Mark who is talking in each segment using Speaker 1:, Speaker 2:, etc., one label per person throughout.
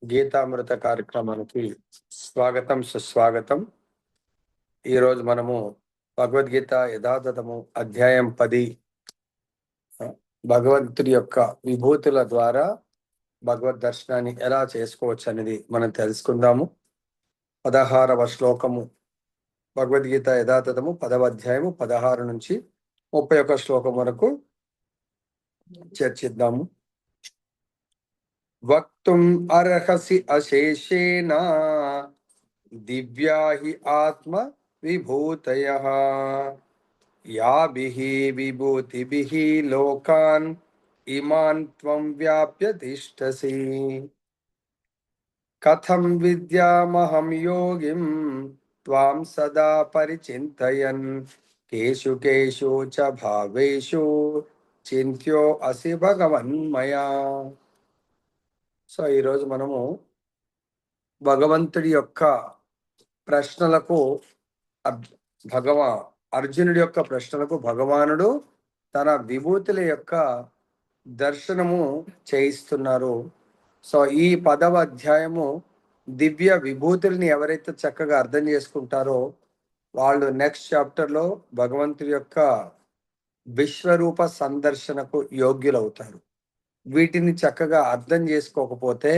Speaker 1: గీతామృత కార్యక్రమానికి స్వాగతం, సుస్వాగతం. ఈరోజు మనము భగవద్గీత యథాతథము అధ్యాయం 10 భగవంతుడి యొక్క విభూతుల ద్వారా భగవద్ దర్శనాన్ని ఎలా చేసుకోవచ్చు అనేది మనం తెలుసుకుందాము. 16వ శ్లోకము భగవద్గీత యథాతథము 10వ అధ్యాయము 16 నుంచి 31 శ్లోకం వరకు చర్చిద్దాము. వక్తుం అర్హసి అశేషేణ దివ్యా హి ఆత్మ విభూతయః యాభిః విభూతిభిః లోకాన్ ఇమాన్ త్వం వ్యాప్య తిష్టసి. కథం విద్యామహం యోగిం త్వాం సదా పరిచింతయన్ కేషు కేషు చ భావేషు చింత్యో అసి భగవన్మయా. సో ఈరోజు మనము భగవంతుడి యొక్క ప్రశ్నలకు అర్జునుడి యొక్క ప్రశ్నలకు భగవానుడు తన విభూతుల యొక్క దర్శనము చేయిస్తున్నారు. సో ఈ 10వ అధ్యాయము దివ్య విభూతుల్ని ఎవరైతే చక్కగా అర్థం చేసుకుంటారో వాళ్ళు నెక్స్ట్ చాప్టర్లో భగవంతుడి యొక్క విశ్వరూప సందర్శనకు యోగ్యులవుతారు. వీటిని చక్కగా అర్థం చేసుకోకపోతే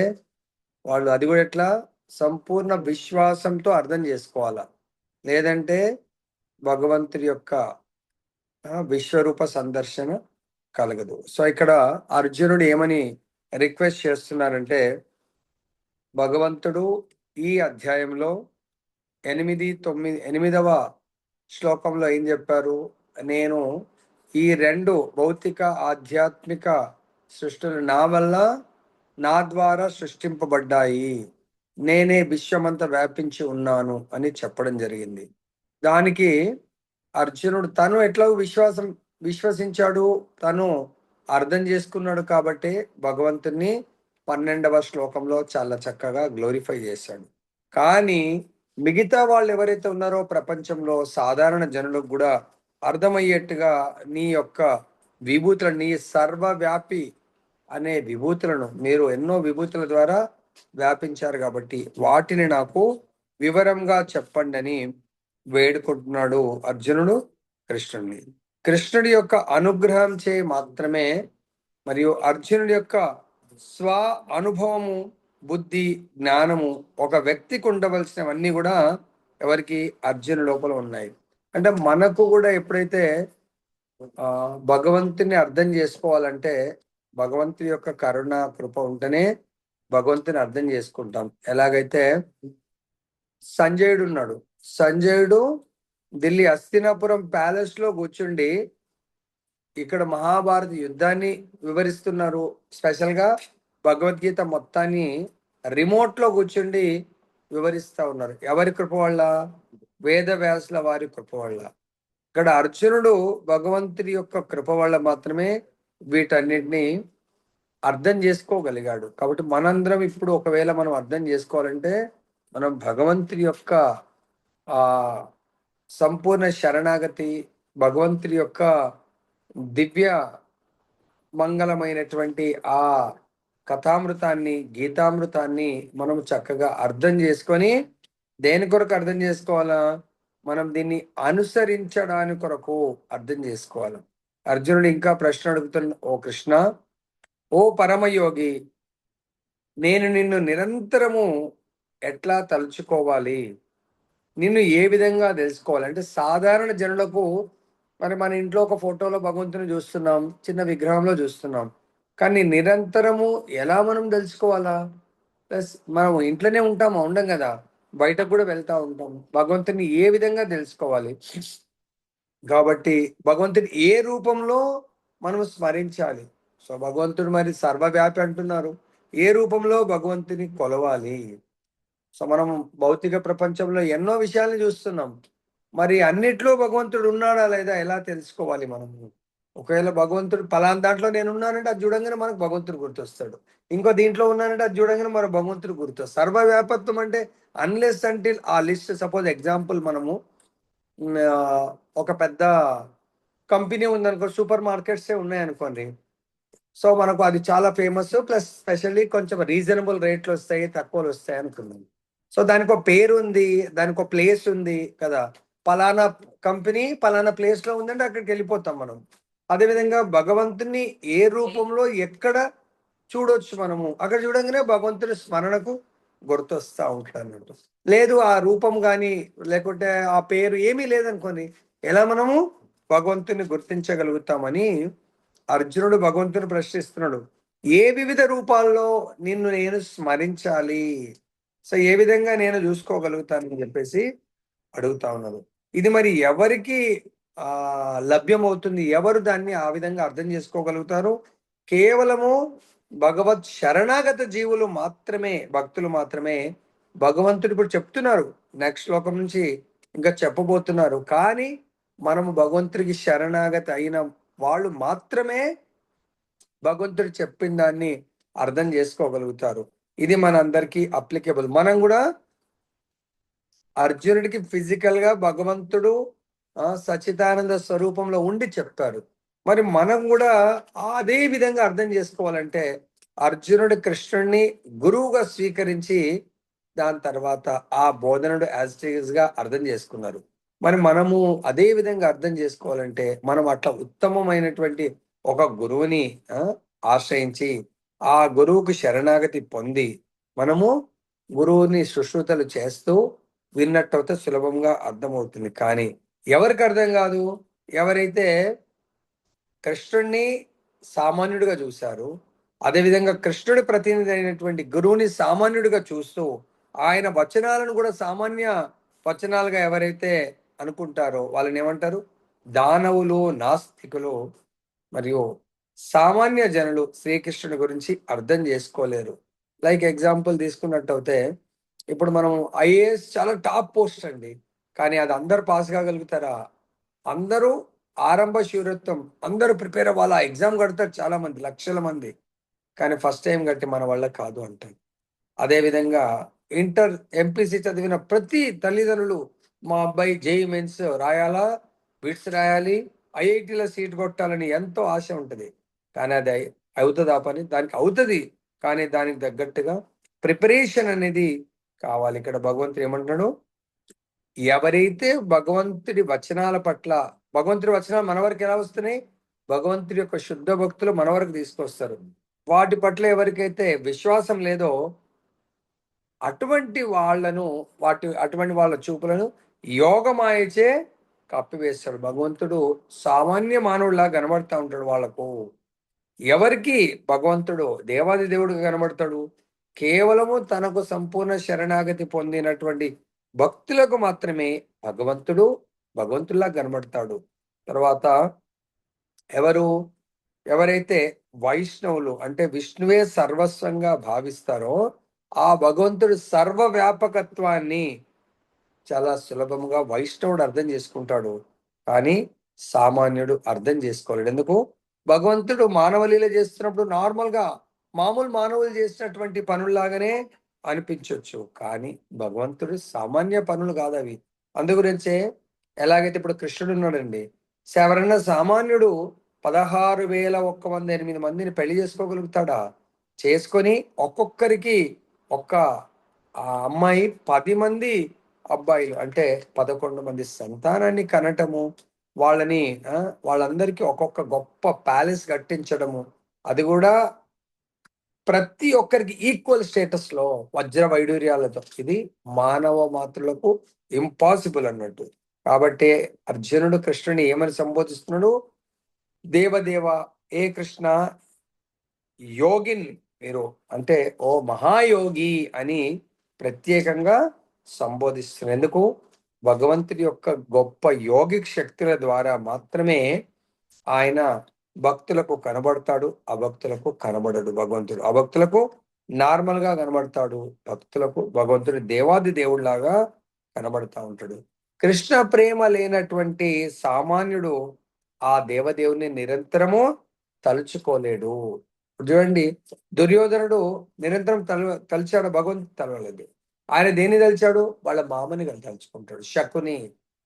Speaker 1: వాళ్ళు అది కూడా ఎట్లా సంపూర్ణ విశ్వాసంతో అర్థం చేసుకోవాలా, లేదంటే భగవంతుడి యొక్క విశ్వరూప సందర్శన కలగదు. సో ఇక్కడ అర్జునుడు ఏమని రిక్వెస్ట్ చేస్తున్నారంటే, భగవంతుడు ఈ అధ్యాయంలో 8వ శ్లోకంలో ఏం చెప్పారు? నేను ఈ 2 భౌతిక ఆధ్యాత్మిక సృష్టిలు నా వల్ల నా ద్వారా సృష్టింపబడ్డాయి, నేనే విశ్వమంతా వ్యాపించి ఉన్నాను అని చెప్పడం జరిగింది. దానికి అర్జునుడు తను ఎట్లా విశ్వసించాడు, తను అర్థం చేసుకున్నాడు కాబట్టి భగవంతుని 12వ శ్లోకంలో చాలా చక్కగా గ్లోరిఫై చేశాడు. కానీ మిగతా వాళ్ళు ఎవరైతే ఉన్నారో ప్రపంచంలో సాధారణ జనులకు కూడా అర్థమయ్యేట్టుగా నీ యొక్క విభూతులను, నీ సర్వవ్యాపి అనే విభూతులను మీరు ఎన్నో విభూతుల ద్వారా వ్యాపించారు కాబట్టి వాటిని నాకు వివరంగా చెప్పండి అని వేడుకుంటున్నాడు అర్జునుడు కృష్ణుడిని. కృష్ణుడి యొక్క అనుగ్రహం చే మాత్రమే మరియు అర్జునుడి యొక్క స్వ అనుభవము, బుద్ధి, జ్ఞానము ఒక వ్యక్తికి ఉండవలసినవన్నీ కూడా ఎవరికి? అర్జును లోపల ఉన్నాయి. అంటే మనకు కూడా ఎప్పుడైతే భగవంతుని అర్థం చేసుకోవాలంటే భగవంతుని యొక్క కరుణ కృప ఉంటేనే భగవంతుని అర్థం చేసుకుంటాం. ఎలాగైతే సంజయుడు ఉన్నాడు, సంజయుడు ఢిల్లీ హస్తినాపురం ప్యాలెస్ లో కూర్చుండి ఇక్కడ మహాభారత యుద్ధాన్ని వివరిస్తున్నారు. స్పెషల్ గా భగవద్గీత మొత్తాన్ని రిమోట్ లో కూర్చుండి వివరిస్తా ఉన్నారు. ఎవరి కృప వల్ల? వేద వ్యాసుల వారి కృప వల్ల. ఇక్కడ అర్జునుడు భగవంతుడి యొక్క కృప వల్ల మాత్రమే వీటన్నిటిని అర్థం చేసుకోగలిగాడు. కాబట్టి మనందరం ఇప్పుడు ఒకవేళ మనం అర్థం చేసుకోవాలంటే మనం భగవంతుడి యొక్క సంపూర్ణ శరణాగతి, భగవంతుడి యొక్క దివ్య మంగళమైనటువంటి ఆ కథామృతాన్ని, గీతామృతాన్ని మనం చక్కగా అర్థం చేసుకొని దేని కొరకు అర్థం చేసుకోవాలా? మనం దీన్ని అనుసరించడానికి కొరకు అర్థం చేసుకోవాలి. అర్జునుడు ఇంకా ప్రశ్న అడుగుతున్న, ఓ కృష్ణ, ఓ పరమయోగి, నేను నిన్ను నిరంతరము ఎట్లా తలుచుకోవాలి, నిన్ను ఏ విధంగా తెలుసుకోవాలి? అంటే సాధారణ జనులకు మరి మన ఇంట్లో ఒక ఫోటోలో భగవంతుని చూస్తున్నాం, చిన్న విగ్రహంలో చూస్తున్నాం, కానీ నిరంతరము ఎలా మనం తెలుసుకోవాలా? ప్లస్ మనం ఇంట్లోనే ఉంటామా? ఉండం కదా, బయటకు కూడా వెళ్తా ఉంటాం. భగవంతుని ఏ విధంగా తెలుసుకోవాలి? కాబట్టి భగవంతుని ఏ రూపంలో మనం స్మరించాలి? సో భగవంతుడు మరి సర్వవ్యాపి అంటున్నారు, ఏ రూపంలో భగవంతుని కొలవాలి? సో మనం భౌతిక ప్రపంచంలో ఎన్నో విషయాల్ని చూస్తున్నాం, మరి అన్నిట్లో భగవంతుడు ఉన్నాడా లేదా ఎలా తెలుసుకోవాలి మనము? ఒకవేళ భగవంతుడు పలానా దాంట్లో నేను ఉన్నానంటే అది చూడంగానే మనకు భగవంతుడు గుర్తొస్తాడు, ఇంకో దీంట్లో ఉన్నానంటే అది చూడంగానే మన భగవంతుడు గుర్తొస్తాడు. సర్వవ్యాపత్వం అంటే అన్లెస్ అంటిల్ ఆ లిస్ట్, సపోజ్ ఎగ్జాంపుల్ మనము ఒక పెద్ద కంపెనీ ఉందనుకో, సూపర్ మార్కెట్సే ఉన్నాయనుకోండి. సో మనకు అది చాలా ఫేమస్, ప్లస్ స్పెషల్లీ కొంచెం రీజనబుల్ రేట్లు వస్తాయి, తక్కువలు వస్తాయి అనుకున్నాం. సో దానికి ఒక పేరు ఉంది, దానికి ఒక ప్లేస్ ఉంది కదా. పలానా కంపెనీ పలానా ప్లేస్ లో ఉందంటే అక్కడికి వెళ్ళిపోతాం మనం. అదేవిధంగా భగవంతుని ఏ రూపంలో ఎక్కడ చూడొచ్చు మనము, అక్కడ చూడంగానే భగవంతుని స్మరణకు గుర్తొస్తా ఉంటాడు అన్నట్టు. లేదు ఆ రూపం కానీ లేకుంటే ఆ పేరు ఏమీ లేదనుకోని ఎలా మనము భగవంతుని గుర్తించగలుగుతామని అర్జునుడు భగవంతుని ప్రశ్నిస్తున్నాడు. ఏ వివిధ రూపాల్లో నిన్ను నేను స్మరించాలి, సో ఏ విధంగా నేను చూసుకోగలుగుతానని చెప్పేసి అడుగుతా ఉన్నాడు. ఇది మరి ఎవరికి లభ్యమవుతుంది, ఎవరు దాన్ని ఆ విధంగా అర్థం చేసుకోగలుగుతారు? కేవలము భగవత్ శరణాగత జీవులు మాత్రమే, భక్తులు మాత్రమే. భగవంతుడు ఇప్పుడు చెప్తున్నారు, నెక్స్ట్ శ్లోకం నుంచి ఇంకా చెప్పబోతున్నారు. కానీ మనము భగవంతుడికి శరణాగతి అయిన వాళ్ళు మాత్రమే భగవంతుడు చెప్పిన దాన్ని అర్థం చేసుకోగలుగుతారు. ఇది మన అందరికీ అప్లికేబుల్. మనం కూడా అర్జునుడికి ఫిజికల్ గా భగవంతుడు సచిదానంద స్వరూపంలో ఉండి చెప్తారు. మరి మనం కూడా అదే విధంగా అర్థం చేసుకోవాలంటే అర్జునుడు కృష్ణుడిని గురువుగా స్వీకరించి దాని తర్వాత ఆ బోధనుడు యాజ్ గా అర్థం చేసుకున్నారు. మరి మనము అదే విధంగా అర్థం చేసుకోవాలంటే మనం అట్లా ఉత్తమమైనటువంటి ఒక గురువుని ఆశ్రయించి ఆ గురువుకు శరణాగతి పొంది మనము గురువుని సుశ్రుతలు చేస్తూ విన్నట్టయితే సులభంగా అర్థమవుతుంది. కానీ ఎవరికి అర్థం కాదు? ఎవరైతే కృష్ణుడిని సామాన్యుడిగా చూశారు, అదేవిధంగా కృష్ణుడి ప్రతినిధి అయినటువంటి గురువుని సామాన్యుడిగా చూస్తూ ఆయన వచనాలను కూడా సామాన్య వచనాలుగా ఎవరైతే అనుకుంటారో వాళ్ళని ఏమంటారు? దానవులు, నాస్తికులు. మరియు సామాన్య జనులు శ్రీకృష్ణుడి గురించి అర్థం చేసుకోలేరు. లైక్ ఎగ్జాంపుల్ తీసుకున్నట్టయితే ఇప్పుడు మనం ఐఏఎస్ చాలా టాప్ పోస్ట్ అండి, కానీ అది అందరు పాస్ కాగలుగుతారా? అందరూ ఆరంభ శూరత్వం, అందరూ ప్రిపేర్ అవ్వాలి, ఎగ్జామ్ కడతారు చాలా మంది, లక్షల మంది, కానీ ఫస్ట్ టైం కట్టి మన వల్ల కాదు అంటారు. అదేవిధంగా ఇంటర్ ఎంపీసీ చదివిన ప్రతి తల్లిదండ్రులు మా అబ్బాయి జేఈ మెయిన్స్ రాయాలా, బిట్స్ రాయాలి, ఐఐటీలో సీట్ కొట్టాలని ఎంతో ఆశ ఉంటుంది. కానీ అది అవుతుందా పని? దానికి అవుతుంది, కానీ దానికి తగ్గట్టుగా ప్రిపరేషన్ అనేది కావాలి. ఇక్కడ భగవంతుడు ఏమంటున్నాడు? ఎవరైతే భగవంతుడి వచనాల పట్ల, భగవంతుడి వచనాలు మన వరకు ఎలా వస్తున్నాయి? భగవంతుడి యొక్క శుద్ధ భక్తులు మన వరకు తీసుకొస్తారు. వాటి పట్ల ఎవరికైతే విశ్వాసం లేదో అటువంటి వాళ్ళ చూపులను యోగమాయచే కప్పివేస్తాడు. భగవంతుడు సామాన్య మానవుడిలా కనబడతా ఉంటాడు వాళ్ళకు. ఎవరికి భగవంతుడు దేవాది దేవుడిగా కనబడతాడు? కేవలము తనకు సంపూర్ణ శరణాగతి పొందినటువంటి భక్తులకు మాత్రమే భగవంతుడిలా కనబడతాడు. తర్వాత ఎవరైతే వైష్ణవులు అంటే విష్ణువే సర్వస్వంగా భావిస్తారో ఆ భగవంతుడు సర్వ వ్యాపకత్వాన్ని చాలా సులభంగా వైష్ణవుడు అర్థం చేసుకుంటాడు, కానీ సామాన్యుడు అర్థం చేసుకోలేడు. ఎందుకు? భగవంతుడు మానవలీల చేస్తున్నప్పుడు నార్మల్గా మామూలు మానవులు చేసినటువంటి పనుల్లాగానే అనిపించవచ్చు, కానీ భగవంతుడు సామాన్య పనులు కాదు అవి. అందుగురించే ఎలాగైతే ఇప్పుడు కృష్ణుడు ఉన్నాడండి, ఎవరన్నా సామాన్యుడు 16,108 మందిని పెళ్లి చేసుకోగలుగుతాడా? చేసుకొని ఒక్కొక్కరికి ఒక్క అమ్మాయి 10 మంది అబ్బాయిలు అంటే 11 మంది సంతానాన్ని కనటము, వాళ్ళని వాళ్ళందరికీ ఒక్కొక్క గొప్ప ప్యాలెస్ కట్టించడము, అది కూడా ప్రతి ఒక్కరికి ఈక్వల్ స్టేటస్ లో వజ్ర వైడూర్యాలతో. ఇది మానవ మాతృలకు ఇంపాసిబుల్ అన్నట్టు. కాబట్టి అర్జునుడు కృష్ణుని ఏమని సంబోధిస్తున్నాడు? దేవదేవ, ఏ కృష్ణ, యోగిన్ మీరు అంటే ఓ మహాయోగి అని ప్రత్యేకంగా సంబోధిస్తున్నారు. ఎందుకు? భగవంతుడి యొక్క గొప్ప యోగిక్ శక్తుల ద్వారా మాత్రమే ఆయన భక్తులకు కనబడతాడు, అభక్తులకు కనబడడు. భగవంతుడు అభక్తులకు నార్మల్ గా కనబడతాడు, భక్తులకు భగవంతుడు దేవాది దేవుడిలాగా కనబడతా ఉంటాడు. కృష్ణ ప్రేమ లేనటువంటి సామాన్యుడు ఆ దేవదేవుని నిరంతరము తలుచుకోలేడు. చూడండి, దుర్యోధనుడు నిరంతరం తలిచాడు, భగవంతుడు తలవలేదు. ఆయన దేన్ని తలిచాడు? వాళ్ళ మామని తలుచుకుంటాడు, శకుని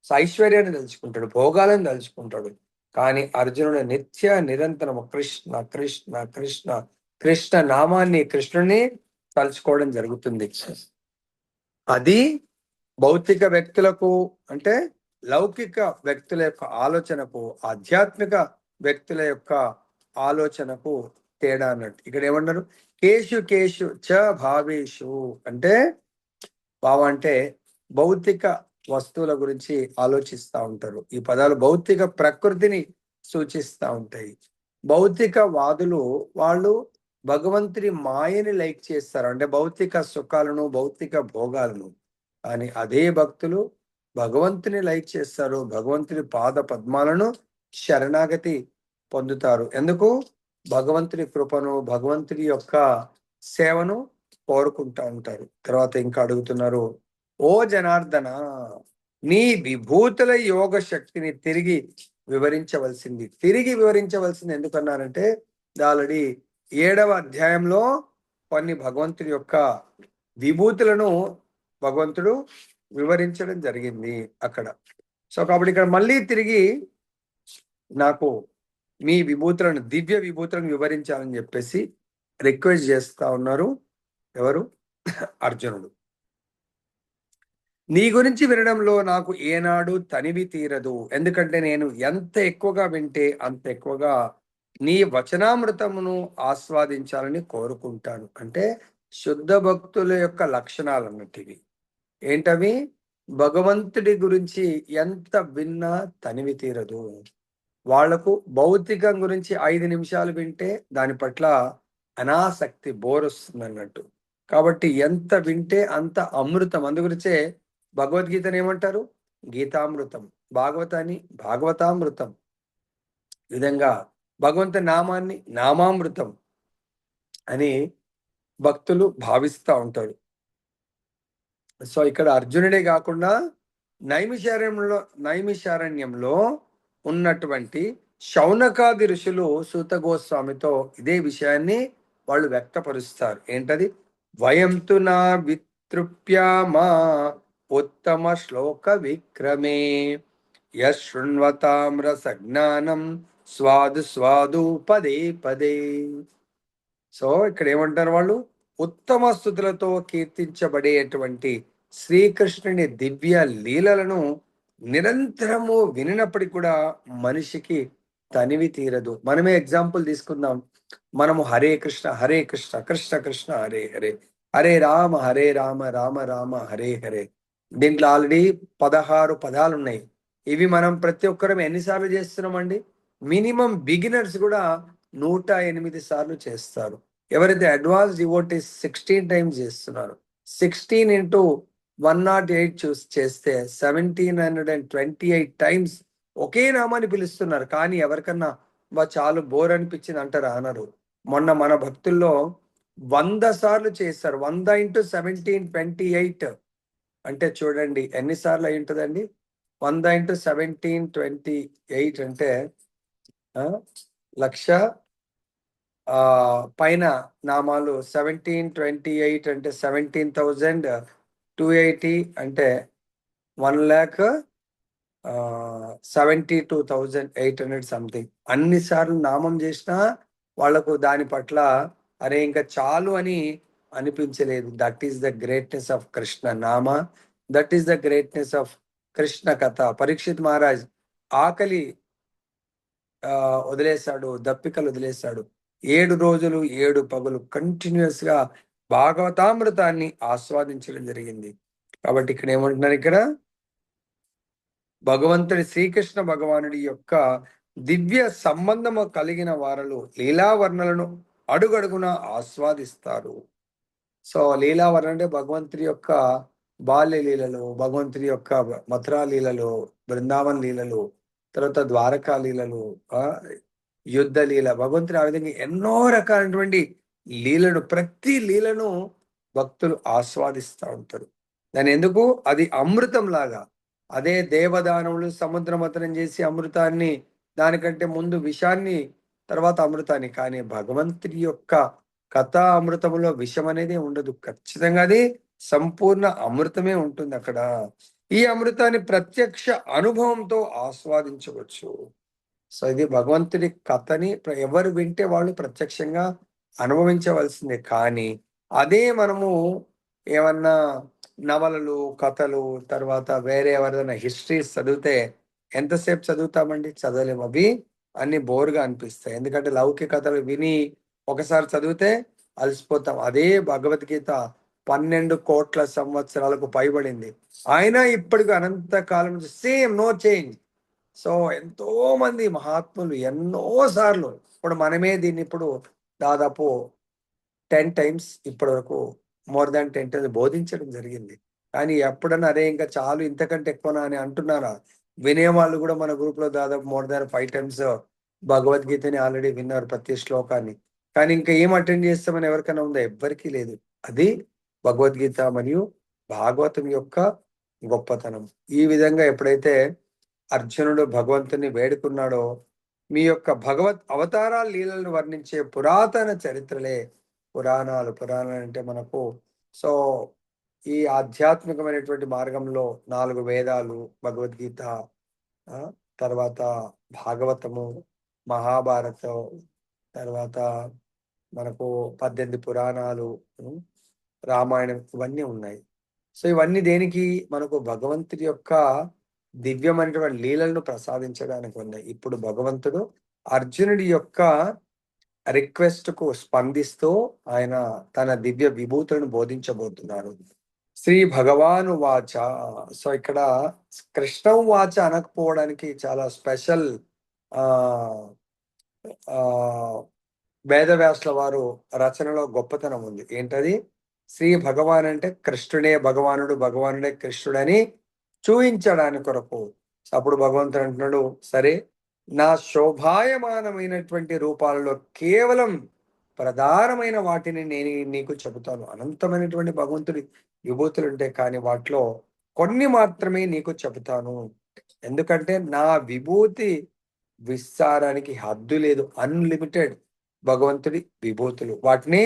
Speaker 1: ఐశ్వర్యాన్ని తలుచుకుంటాడు, భోగాలను తలుచుకుంటాడు. కానీ అర్జునుడు నిత్య నిరంతరము కృష్ణ కృష్ణ కృష్ణ కృష్ణ నామాన్ని, కృష్ణుని తలుచుకోవడం జరుగుతుంది. అది భౌతిక వ్యక్తులకు, అంటే లౌకిక వ్యక్తుల యొక్క ఆలోచనకు, ఆధ్యాత్మిక వ్యక్తుల యొక్క ఆలోచనకు తేడా అన్నట్టు. ఇక్కడ ఏమన్నారు? కేషు కేషు చ భావేషు అంటే, భావ అంటే భౌతిక వస్తువుల గురించి ఆలోచిస్తూ ఉంటారు. ఈ పదాలు భౌతిక ప్రకృతిని సూచిస్తూ ఉంటాయి. భౌతిక వాదులు వాళ్ళు భగవంతుని మాయని లైక్ చేస్తారు, అంటే భౌతిక సుఖాలను, భౌతిక భోగాలను. కానీ అదే భక్తులు భగవంతుని లైక్ చేస్తారు, భగవంతుని పాద పద్మాలను శరణాగతి పొందుతారు. ఎందుకు? భగవంతుని కృపను, భగవంతుని యొక్క సేవను కోరుకుంటా ఉంటారు. తర్వాత ఇంకా అడుగుతున్నారు, ఓ జనార్దన, నీ విభూతుల యోగ శక్తిని తిరిగి వివరించవలసింది. తిరిగి వివరించవలసింది ఎందుకన్నారంటే, ఆల్రెడీ 7వ అధ్యాయంలో కొన్ని భగవంతుడి యొక్క విభూతులను భగవంతుడు వివరించడం జరిగింది అక్కడ. సో కాబట్టి ఇక్కడ మళ్ళీ తిరిగి నాకు మీ విభూతులను, దివ్య విభూతులను వివరించాలని చెప్పేసి రిక్వెస్ట్ చేస్తా ఉన్నారు. ఎవరు? అర్జునుడు. నీ గురించి వినడంలో నాకు ఏనాడు తనివి తీరదు, ఎందుకంటే నేను ఎంత ఎక్కువగా వింటే అంత ఎక్కువగా నీ వచనామృతమును ఆస్వాదించాలని కోరుకుంటాను. అంటే శుద్ధ భక్తుల యొక్క లక్షణాలు అన్నట్టువి. ఏంటవి? భగవంతుడి గురించి ఎంత విన్నా తనివి తీరదు. వాళ్లకు భౌతికం గురించి 5 నిమిషాలు వింటే దాని పట్ల అనాసక్తి, బోర్ వస్తుంది అన్నట్టు. కాబట్టి ఎంత వింటే అంత అమృతం. అందుగురించే భగవద్గీతను ఏమంటారు? గీతామృతం. భాగవతాన్ని భాగవతామృతం. ఈ విధంగా భగవంతుని నామాన్ని నామామృతం అని భక్తులు భావిస్తూ ఉంటారు. సో ఇక్కడ అర్జునుడే కాకుండా నైమిషారణ్యంలో ఉన్నటువంటి శౌనకాది ఋషులు సూత గోస్వామితో ఇదే విషయాన్ని వాళ్ళు వ్యక్తపరుస్తారు. ఏంటది? వయంతు నా వితృప్యామా ఉత్తమ శ్లోక విక్రమే యశృణ్వతాం రసజ్ఞానం స్వాదు స్వాదు పదే పదే. సో ఇక్కడ ఏమంటారు వాళ్ళు? ఉత్తమ స్థుతులతో కీర్తించబడేటువంటి శ్రీకృష్ణుని దివ్య లీలలను నిరంతరము వినినప్పటికీ కూడా మనిషికి తనివి తీరదు. మనమే ఎగ్జాంపుల్ తీసుకుందాం. మనము హరే కృష్ణ హరే కృష్ణ కృష్ణ కృష్ణ హరే హరే, హరే రామ హరే రామ రామ రామ హరే హరే. దీంట్లో ఆల్రెడీ 16 పదాలు ఉన్నాయి. ఇవి మనం ప్రతి ఒక్కరం ఎన్నిసార్లు చేస్తున్నామండి? మినిమం బిగినర్స్ కూడా 108 సార్లు చేస్తారు. ఎవరైతే అడ్వాన్స్ డివోటీస్ 16 టైమ్స్ చేస్తున్నారు. 16 into 108 చేస్తే 1728 టైమ్స్ ఒకే నామాన్ని పిలుస్తున్నారు. కానీ ఎవరికన్నా చాలు బోర్ అనిపించింది అంటారా? అనరు. మొన్న మన భక్తుల్లో 100 సార్లు చేస్తారు. 100 into 1728 అంటే చూడండి ఎన్నిసార్లు అయి ఉంటుందండి? 100 into 1728 అంటే 1,00,000 పైన నామాలు. 1728 అంటే 17,280 అంటే 1,72,800 సంథింగ్. అన్నిసార్లు నామం చేసినా వాళ్లకు దాని పట్ల అరే ఇంకా చాలు అని అనిపించలేదు. That is the greatness of Krishna nama, that is the greatness of Krishna katha. Parikshit Maharaj ఆకలి వదిలేశాడు, దప్పికలు వదిలేశాడు. 7 రోజులు 7 పగులు కంటిన్యూస్ గా భాగవతామృతాన్ని ఆస్వాదించడం జరిగింది. కాబట్టి ఇక్కడ ఏమంటున్నారు? ఇక్కడ భగవంతుడి శ్రీకృష్ణ భగవానుడి యొక్క దివ్య సంబంధము కలిగిన వారలు లీలావర్ణలను అడుగడుగున ఆస్వాదిస్తారు. సో లీలావర్ణ అంటే భగవంతుడి యొక్క బాల్య లీలలు, భగవంతుడి యొక్క మథురా లీలలు, బృందావన్ లీలలు, తర్వాత ద్వారకా లీలలు, యుద్ధ లీల. భగవంతుడు ఆ విధంగా ఎన్నో రకాలైనటువంటి లీలను, ప్రతి లీలను భక్తులు ఆస్వాదిస్తూ ఉంటారు. దాని ఎందుకు? అది అమృతం లాగా. అదే దేవదానవులు సముద్ర మథనం చేసి అమృతాన్ని, దానికంటే ముందు విషాన్ని, తర్వాత అమృతాన్ని. కానీ భగవంతుడి యొక్క కథా అమృతంలో విషం అనేది ఉండదు. ఖచ్చితంగా అది సంపూర్ణ అమృతమే ఉంటుంది అక్కడ. ఈ అమృతాన్ని ప్రత్యక్ష అనుభవంతో ఆస్వాదించవచ్చు. సో ఇది భగవంతుడి కథని ఎవరు వింటే వాళ్ళు ప్రత్యక్షంగా అనుభవించవలసిందే. కానీ అదే మనము ఏమన్నా నవలలు, కథలు, తర్వాత వేరే ఎవరిదైనా హిస్టరీస్ చదివితే ఎంతసేపు చదువుతామండి? చదవలేము. అవి అన్ని బోర్‌గా అనిపిస్తాయి. ఎందుకంటే లౌకిక కథలు విని ఒకసారి చదివితే అలసిపోతాం. అదే భగవద్గీత 12,00,00,000 సంవత్సరాలకు పైబడింది. అయినా ఇప్పటికి అనంత కాలం నుంచి సేమ్, నో చేంజ్. సో ఎంతో మంది మహాత్ములు ఎన్నో సార్లు, ఇప్పుడు మనమే దీన్ని ఇప్పుడు దాదాపు 10 టైమ్స్ ఇప్పటి వరకు, మోర్ దాన్ 10 టైమ్స్ బోధించడం జరిగింది. కానీ ఎప్పుడన్నా అరే ఇంకా చాలు ఇంతకంటే ఎక్కువనా అని అంటున్నారా? వినేవాళ్ళు కూడా మన గ్రూప్ లో దాదాపు మోర్ దాన్ 5 టైమ్స్ భగవద్గీతని ఆల్రెడీ విన్నారు, ప్రతి శ్లోకాన్ని. కానీ ఇంకా ఏం అటెండ్ చేస్తామని ఎవరికైనా ఉందా? ఎవ్వరికీ లేదు. అది భగవద్గీత మరియు భాగవతం యొక్క గొప్పతనం. ఈ విధంగా ఎప్పుడైతే అర్జునుడు భగవంతుని వేడుకున్నాడో, మీ యొక్క భగవత్ అవతారాల లీలలను వర్ణించే పురాతన చరిత్రలే పురాణాలు. పురాణాలు అంటే మనకు సో ఈ ఆధ్యాత్మికమైనటువంటి మార్గంలో 4 వేదాలు, భగవద్గీత, ఆ తర్వాత భాగవతము, మహాభారతం, తర్వాత మనకు 18 పురాణాలు, రామాయణం, ఇవన్నీ ఉన్నాయి. సో ఇవన్నీ దేనికి? మనకు భగవంతుడి యొక్క దివ్యమైనటువంటి లీలలను ప్రసాదించడానికి ఉన్నాయి. ఇప్పుడు భగవంతుడు అర్జునుడి యొక్క రిక్వెస్ట్ కు స్పందిస్తూ ఆయన తన దివ్య విభూతులను బోధించబోతున్నాడు. శ్రీ భగవాను వాచ. సో ఇక్కడ కృష్ణం వాచ అనకపోవడానికి చాలా స్పెషల్ ఆ ఆ వేదవ్యాసుల వారు రచనలో గొప్పతనం ఉంది. ఏంటది? శ్రీ భగవాన్ అంటే కృష్ణుడే భగవానుడు, భగవానుడే కృష్ణుడని చూయించడానికి కొరకు. అప్పుడు భగవంతుడు అంటున్నాడు, సరే నా శోభాయమానమైనటువంటి రూపాలలో కేవలం ప్రధానమైన వాటిని నేను నీకు చెబుతాను. అనంతమైనటువంటి భగవంతుడి విభూతులు ఉంటాయి, కానీ వాటిలో కొన్ని మాత్రమే నీకు చెబుతాను. ఎందుకంటే నా విభూతి విస్తారానికి హద్దు లేదు. అన్లిమిటెడ్ భగవంతుడి విభూతులు. వాటిని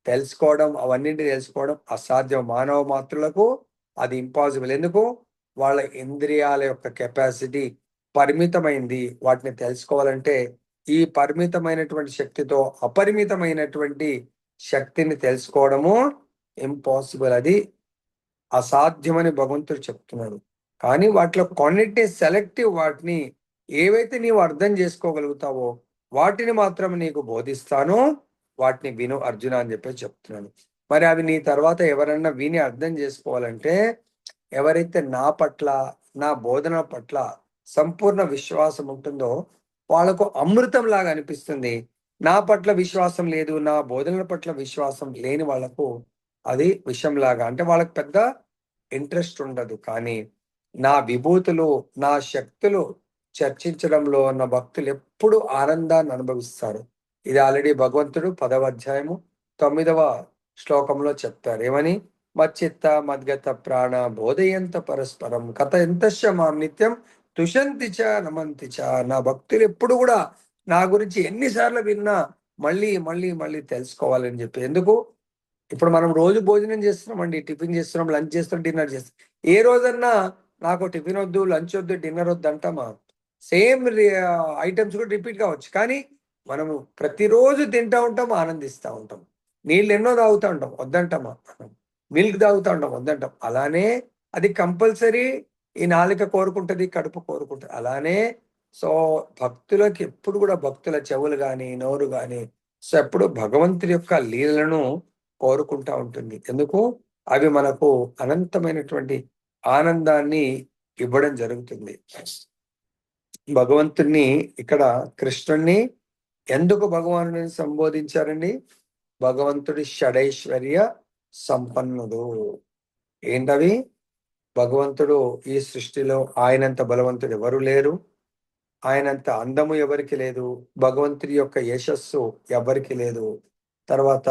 Speaker 1: తెలుసుకోవడం, అవన్నింటిని తెలుసుకోవడం అసాధ్యం. మానవ మాత్రులకు అది ఇంపాసిబుల్. ఎందుకు? వాళ్ళ ఇంద్రియాల యొక్క కెపాసిటీ పరిమితమైంది. వాటిని తెలుసుకోవాలంటే ఈ పరిమితమైనటువంటి శక్తితో అపరిమితమైనటువంటి శక్తిని తెలుసుకోవడము ఇంపాసిబుల్. అది అసాధ్యమని భగవంతుడు చెప్తున్నాడు. కానీ వాటిలో కొన్నిటిని సెలెక్టివ్, వాటిని ఏవైతే నీవు అర్థం చేసుకోగలుగుతావో వాటిని మాత్రం నీకు బోధిస్తాను, వాటిని విను అర్జున అని చెప్పేసి చెప్తున్నాను. మరి అవి నీ తర్వాత ఎవరన్నా విని అర్థం చేసుకోవాలంటే, ఎవరైతే నా పట్ల, నా బోధన పట్ల సంపూర్ణ విశ్వాసం ఉంటుందో వాళ్ళకు అమృతం లాగా అనిపిస్తుంది. నా పట్ల విశ్వాసం లేదు, నా బోధనల పట్ల విశ్వాసం లేని వాళ్ళకు అది విషంలాగా, అంటే వాళ్ళకి పెద్ద ఇంట్రెస్ట్ ఉండదు. కానీ నా విభూతులు, నా శక్తులు చర్చించడంలో ఉన్న భక్తులు ఎప్పుడు ఆనందాన్ని అనుభవిస్తారు. ఇది ఆల్రెడీ భగవంతుడు 10వ అధ్యాయము 9వ శ్లోకంలో చెప్తారు. ఏమని? మచ్చిత్త మద్గత ప్రాణ బోధయంత పరస్పరం కథ ఎంతశ మాం నిత్యం తుషంతి చ నమంతి చ. నా భక్తులు ఎప్పుడు కూడా నా గురించి ఎన్నిసార్లు విన్నా మళ్ళీ మళ్ళీ మళ్ళీ తెలుసుకోవాలని చెప్పి. ఎందుకు? ఇప్పుడు మనం రోజు భోజనం చేస్తున్నామండి, టిఫిన్ చేస్తున్నాం, లంచ్ చేస్తున్నాం, డిన్నర్ చేస్తున్నాం. ఏ రోజన్నా నాకు టిఫిన్ వద్దు, లంచ్ వద్దు, డిన్నర్ వద్దు అంటామా? సేమ్ ఐటమ్స్ కూడా రిపీట్ కావచ్చు, కానీ మనము ప్రతిరోజు తింటా ఉంటాం, ఆనందిస్తూ ఉంటాం. నీళ్ళు ఎన్నో తాగుతూ ఉంటాం, వద్దంటామా? మిల్క్ తాగుతూ ఉంటాం, వద్దంటాం. అలానే అది కంపల్సరీ ఈ నాలుక కోరుకుంటుంది, కడుపు కోరుకుంటుంది. అలానే సో భక్తులకి ఎప్పుడు కూడా భక్తుల చెవులు కానీ నోరు కానీ సో ఎప్పుడు భగవంతుడి యొక్క లీలలను కోరుకుంటా ఉంటుంది. ఎందుకు? అవి మనకు అనంతమైనటువంటి ఆనందాన్ని ఇవ్వడం జరుగుతుంది. భగవంతుణ్ణి ఇక్కడ కృష్ణుణ్ణి ఎందుకు భగవానుని సంబోధించారండి? భగవంతుడి షడైశ్వర్య సంపన్నుడు. ఏంటవి? భగవంతుడు ఈ సృష్టిలో ఆయనంత బలవంతుడు ఎవరు లేరు, ఆయనంత అందము ఎవరికి లేదు, భగవంతుడి యొక్క యశస్సు ఎవరికి లేదు, తర్వాత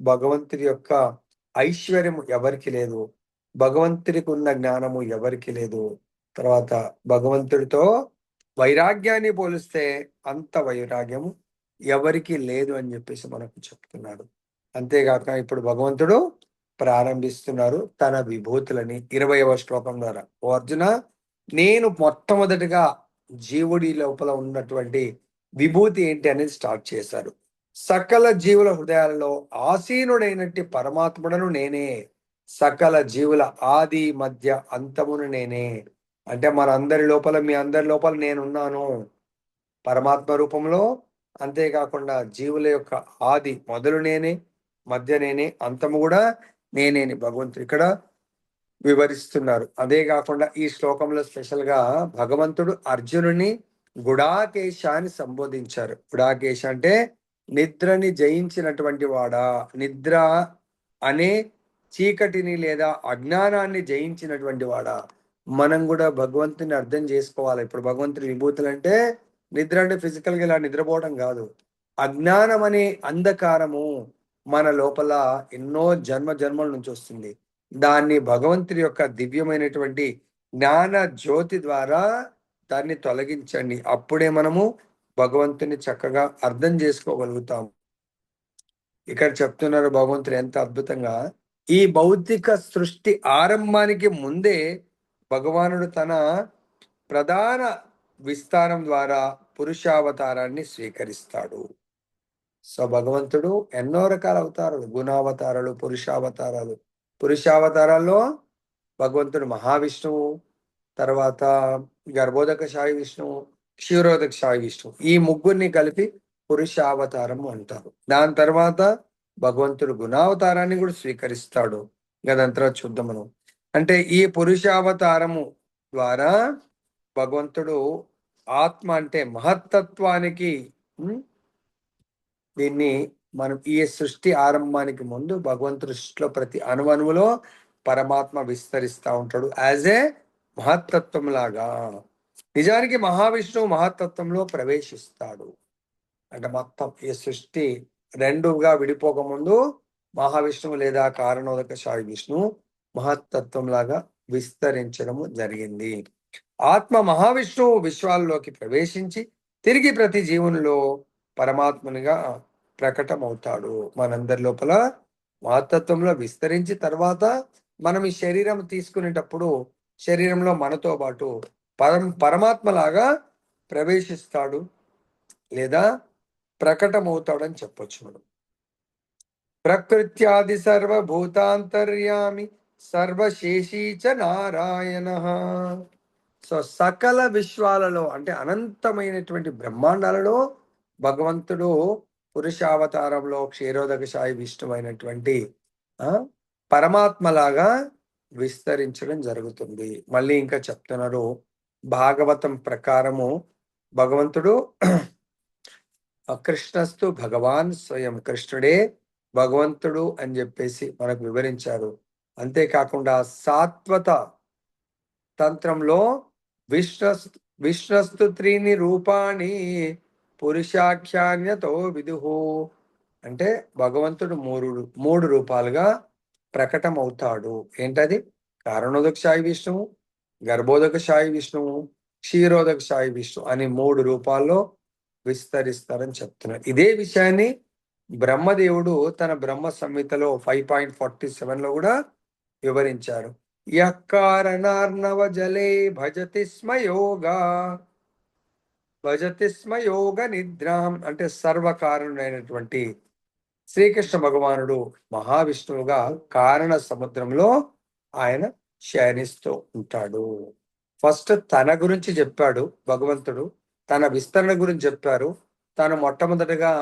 Speaker 1: భగవంతుడి యొక్క ఐశ్వర్యము ఎవరికి లేదు, భగవంతుడికి ఉన్న జ్ఞానము ఎవరికి లేదు. తర్వాత భగవంతుడితో వైరాగ్యాన్ని పోలిస్తే అంత వైరాగ్యము ఎవరికి లేదు అని చెప్పేసి మనకు చెప్తున్నాడు. అంతేగాక ఇప్పుడు భగవంతుడు ప్రారంభిస్తున్నారు తన విభూతులని 20వ శ్లోకం ద్వారా. ఓ అర్జున, నేను మొట్టమొదటిగా జీవుడి లోపల ఉన్నటువంటి విభూతి ఏంటి అనేది స్టార్ట్ చేశారు. సకల జీవుల హృదయాలలో ఆసీనుడైనట్టి పరమాత్ముడను నేనే, సకల జీవుల ఆది మధ్య అంతమును నేనే. అంటే మనందరి లోపల, మీ అందరి లోపల నేనున్నాను పరమాత్మ రూపంలో. అంతేకాకుండా జీవుల యొక్క ఆది మొదలు నేనే, మధ్య నేనే, అంతము కూడా నేనేని భగవంతుడు ఇక్కడ వివరిస్తున్నారు. అదే కాకుండా ఈ శ్లోకంలో స్పెషల్ గా భగవంతుడు అర్జునుని గుడాకేశ అని సంబోధించారు. గుడాకేశ అంటే నిద్రని జయించినటువంటి వాడా, నిద్ర అనే చీకటిని లేదా అజ్ఞానాన్ని జయించినటువంటి వాడా. మనం కూడా భగవంతుని అర్థం చేసుకోవాలి. ఇప్పుడు భగవంతుని విభూతులు అంటే నిద్ర అంటే ఫిజికల్ గా ఇలా నిద్రపోవడం కాదు. అజ్ఞానం అనే అంధకారము మన లోపల ఎన్నో జన్మ జన్మల నుంచి వస్తుంది. దాన్ని భగవంతుడి యొక్క దివ్యమైనటువంటి జ్ఞాన జ్యోతి ద్వారా దాన్ని తొలగించండి. అప్పుడే మనము భగవంతుని చక్కగా అర్థం చేసుకోగలుగుతాం. ఇక్కడ చెప్తున్నారు భగవంతుడు ఎంత అద్భుతంగా, ఈ భౌతిక సృష్టి ఆరంభానికి ముందే భగవానుడు తన ప్రధాన విస్తారం ద్వారా పురుషావతారాన్ని స్వీకరిస్తాడు. సో భగవంతుడు ఎన్నో రకాల అవతారాలు, గుణావతారాలు, పురుషావతారాలు. పురుషావతారాల్లో భగవంతుడు మహావిష్ణువు, తర్వాత గర్భోదక సాయి విష్ణువు, క్షీరోదక సాయి విష్ణువు, ఈ ముగ్గురిని కలిపి పురుషావతారం అంటారు. దాని తర్వాత భగవంతుడు గుణావతారాన్ని కూడా స్వీకరిస్తాడు. దాని తర్వాత చూద్దాం మనం. అంటే ఈ పురుషావతారము ద్వారా భగవంతుడు ఆత్మ అంటే మహత్తత్వానికి, దీన్ని మనం ఈ సృష్టి ఆరంభానికి ముందు భగవంతుడి సృష్టిలో ప్రతి అణువణువులో పరమాత్మ విస్తరిస్తూ ఉంటాడు యాజ్ ఏ మహత్తత్వం లాగా. నిజానికి మహావిష్ణువు మహత్తత్వంలో ప్రవేశిస్తాడు. అంటే మొత్తం ఈ సృష్టి రెండుగా విడిపోకముందు మహావిష్ణువు లేదా కారణోదక సాయి విష్ణువు మహత్తత్వం లాగా విస్తరించడము జరిగింది. ఆత్మ మహావిష్ణువు విశ్వాల్లోకి ప్రవేశించి తిరిగి ప్రతి జీవునిలో పరమాత్మనిగా ప్రకటమవుతాడు. మనందరి లోపల మహత్తత్వంలో విస్తరించి తర్వాత మనం ఈ శరీరం తీసుకునేటప్పుడు శరీరంలో మనతో పాటు పరమాత్మలాగా ప్రవేశిస్తాడు లేదా ప్రకటమవుతాడని చెప్పొచ్చు మనం. ప్రకృత్యాది సర్వభూతాంతర్యామి సర్వశేషీ చ నారాయణ. సో సకల విశ్వాలలో అంటే అనంతమైనటువంటి బ్రహ్మాండాలలో భగవంతుడు పురుషావతారంలో క్షీరోదక సాయి విష్ణువైనటువంటి పరమాత్మలాగా విస్తరించడం జరుగుతుంది. మళ్ళీ ఇంకా చెప్తున్నారు, భాగవతం ప్రకారము భగవంతుడు కృష్ణస్తు భగవాన్ స్వయం, కృష్ణుడే భగవంతుడు అని చెప్పేసి మనకు వివరించారు. అంతేకాకుండా సాత్వత తంత్రంలో విష్ణస్తు త్రీని రూపాణి పురుషాఖ్యాన్యతో విదుహు, అంటే భగవంతుడు మూడు రూపాలుగా ప్రకటమవుతాడు. ఏంటది? కారణోదక సాయి విష్ణువు, గర్భోదక సాయి విష్ణువు, క్షీరోదక సాయి విష్ణు అని 3 రూపాల్లో విస్తరిస్తారని చెప్తున్నారు. ఇదే విషయాన్ని బ్రహ్మదేవుడు తన బ్రహ్మ సంహితలో 5.47 కూడా వివరించారు. యకారణార్ణవ జలే భజతి స్మ యోగ నిద్రాం, అంటే సర్వకారణుడైనటువంటి శ్రీకృష్ణ భగవానుడు మహావిష్ణువుగా కారణ సముద్రంలో ఆయన శయనిస్తూ ఉంటాడు. ఫస్ట్ తన గురించి చెప్పాడు భగవంతుడు, తన విస్తరణ గురించి చెప్పారు. తాను మొట్టమొదటిగా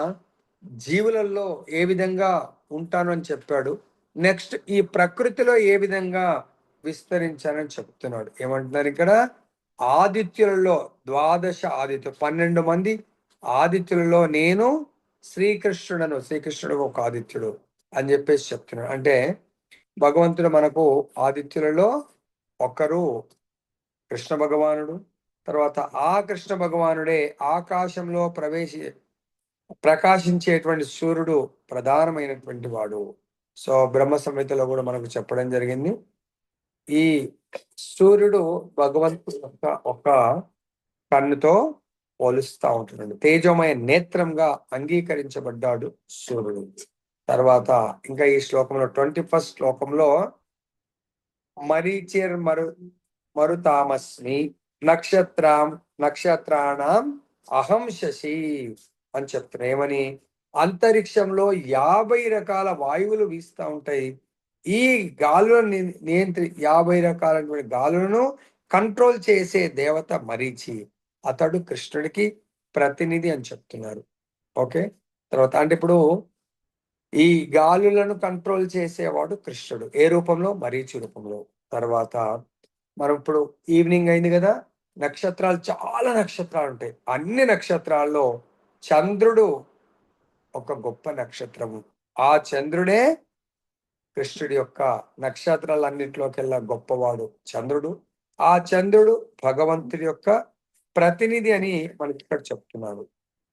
Speaker 1: జీవులలో ఏ విధంగా ఉంటాను అని చెప్పాడు. నెక్స్ట్ ఈ ప్రకృతిలో ఏ విధంగా విస్తరించానని చెప్తున్నాడు. ఏమంటున్నారు ఇక్కడ? ఆదిత్యులలో 12 ఆదిత్యులు, 12 మంది ఆదిత్యులలో నేను శ్రీకృష్ణుడు ఒక ఆదిత్యుడు అని చెప్పేసి చెప్తున్నాడు. అంటే భగవంతుడు మనకు ఆదిత్యులలో ఒకరు కృష్ణ భగవానుడు. తర్వాత ఆ కృష్ణ భగవానుడే ఆకాశంలో ప్రకాశించేటువంటి సూర్యుడు ప్రధానమైనటువంటి వాడు. సో బ్రహ్మ సంహితలో కూడా మనకు చెప్పడం జరిగింది. ఈ సూర్యుడు భగవంతుడు ఒక కన్నుతో పోలుస్తా ఉంటున్నాడు. తేజోమయ నేత్రంగా అంగీకరించబడ్డాడు సూర్యుడు. తర్వాత ఇంకా ఈ శ్లోకంలో 21st శ్లోకంలో మరీచిర్ మరుతామస్మి నక్షత్రాణం అహం శశి అని చెప్తున్నా. ఏమని? అంతరిక్షంలో 50 రకాల వాయువులు వీస్తూ ఉంటాయి. ఈ గాలులను నియంత్రి 50 రకాలైనటువంటి గాలులను కంట్రోల్ చేసే దేవత మరీచి. అతడు కృష్ణుడికి ప్రతినిధి అని చెప్తున్నారు. ఓకే. తర్వాత అంటే ఇప్పుడు ఈ గాలులను కంట్రోల్ చేసేవాడు కృష్ణుడు. ఏ రూపంలో? మరీచి రూపంలో. తర్వాత మనం ఇప్పుడు ఈవినింగ్ అయింది కదా, నక్షత్రాలు, చాలా నక్షత్రాలు ఉంటాయి. అన్ని నక్షత్రాల్లో చంద్రుడు ఒక గొప్ప నక్షత్రము. ఆ చంద్రుడే కృష్ణుడి యొక్క నక్షత్రాలన్నింటిలోకెల్లా గొప్పవాడు చంద్రుడు. ఆ చంద్రుడు భగవంతుడి యొక్క ప్రతినిధి అని మనకి ఇక్కడ చెప్తున్నాడు.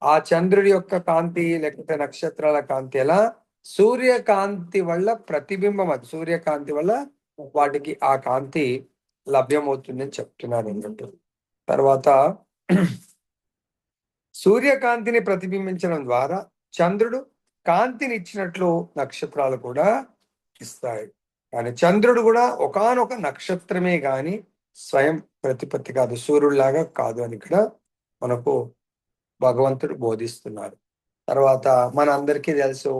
Speaker 1: ఆ చంద్రుడి యొక్క కాంతి లేకపోతే నక్షత్రాల కాంతి ఎలా? సూర్యకాంతి వల్ల ప్రతిబింబం. అది సూర్యకాంతి వల్ల వాటికి ఆ కాంతి లభ్యమవుతుందని చెప్తున్నారు అన్నట్టు. తర్వాత సూర్యకాంతిని ప్రతిబింబించడం ద్వారా చంద్రుడు కాంతిని ఇచ్చినట్లు నక్షత్రాలు కూడా ఇస్తాయి. కానీ చంద్రుడు కూడా ఒకానొక నక్షత్రమే గాని స్వయం ప్రతిపత్తి కాదు, సూర్యుడిలాగా కాదు అని ఇక్కడ మనకు భగవంతుడు బోధిస్తున్నారు. తర్వాత మన అందరికీ తెలుసు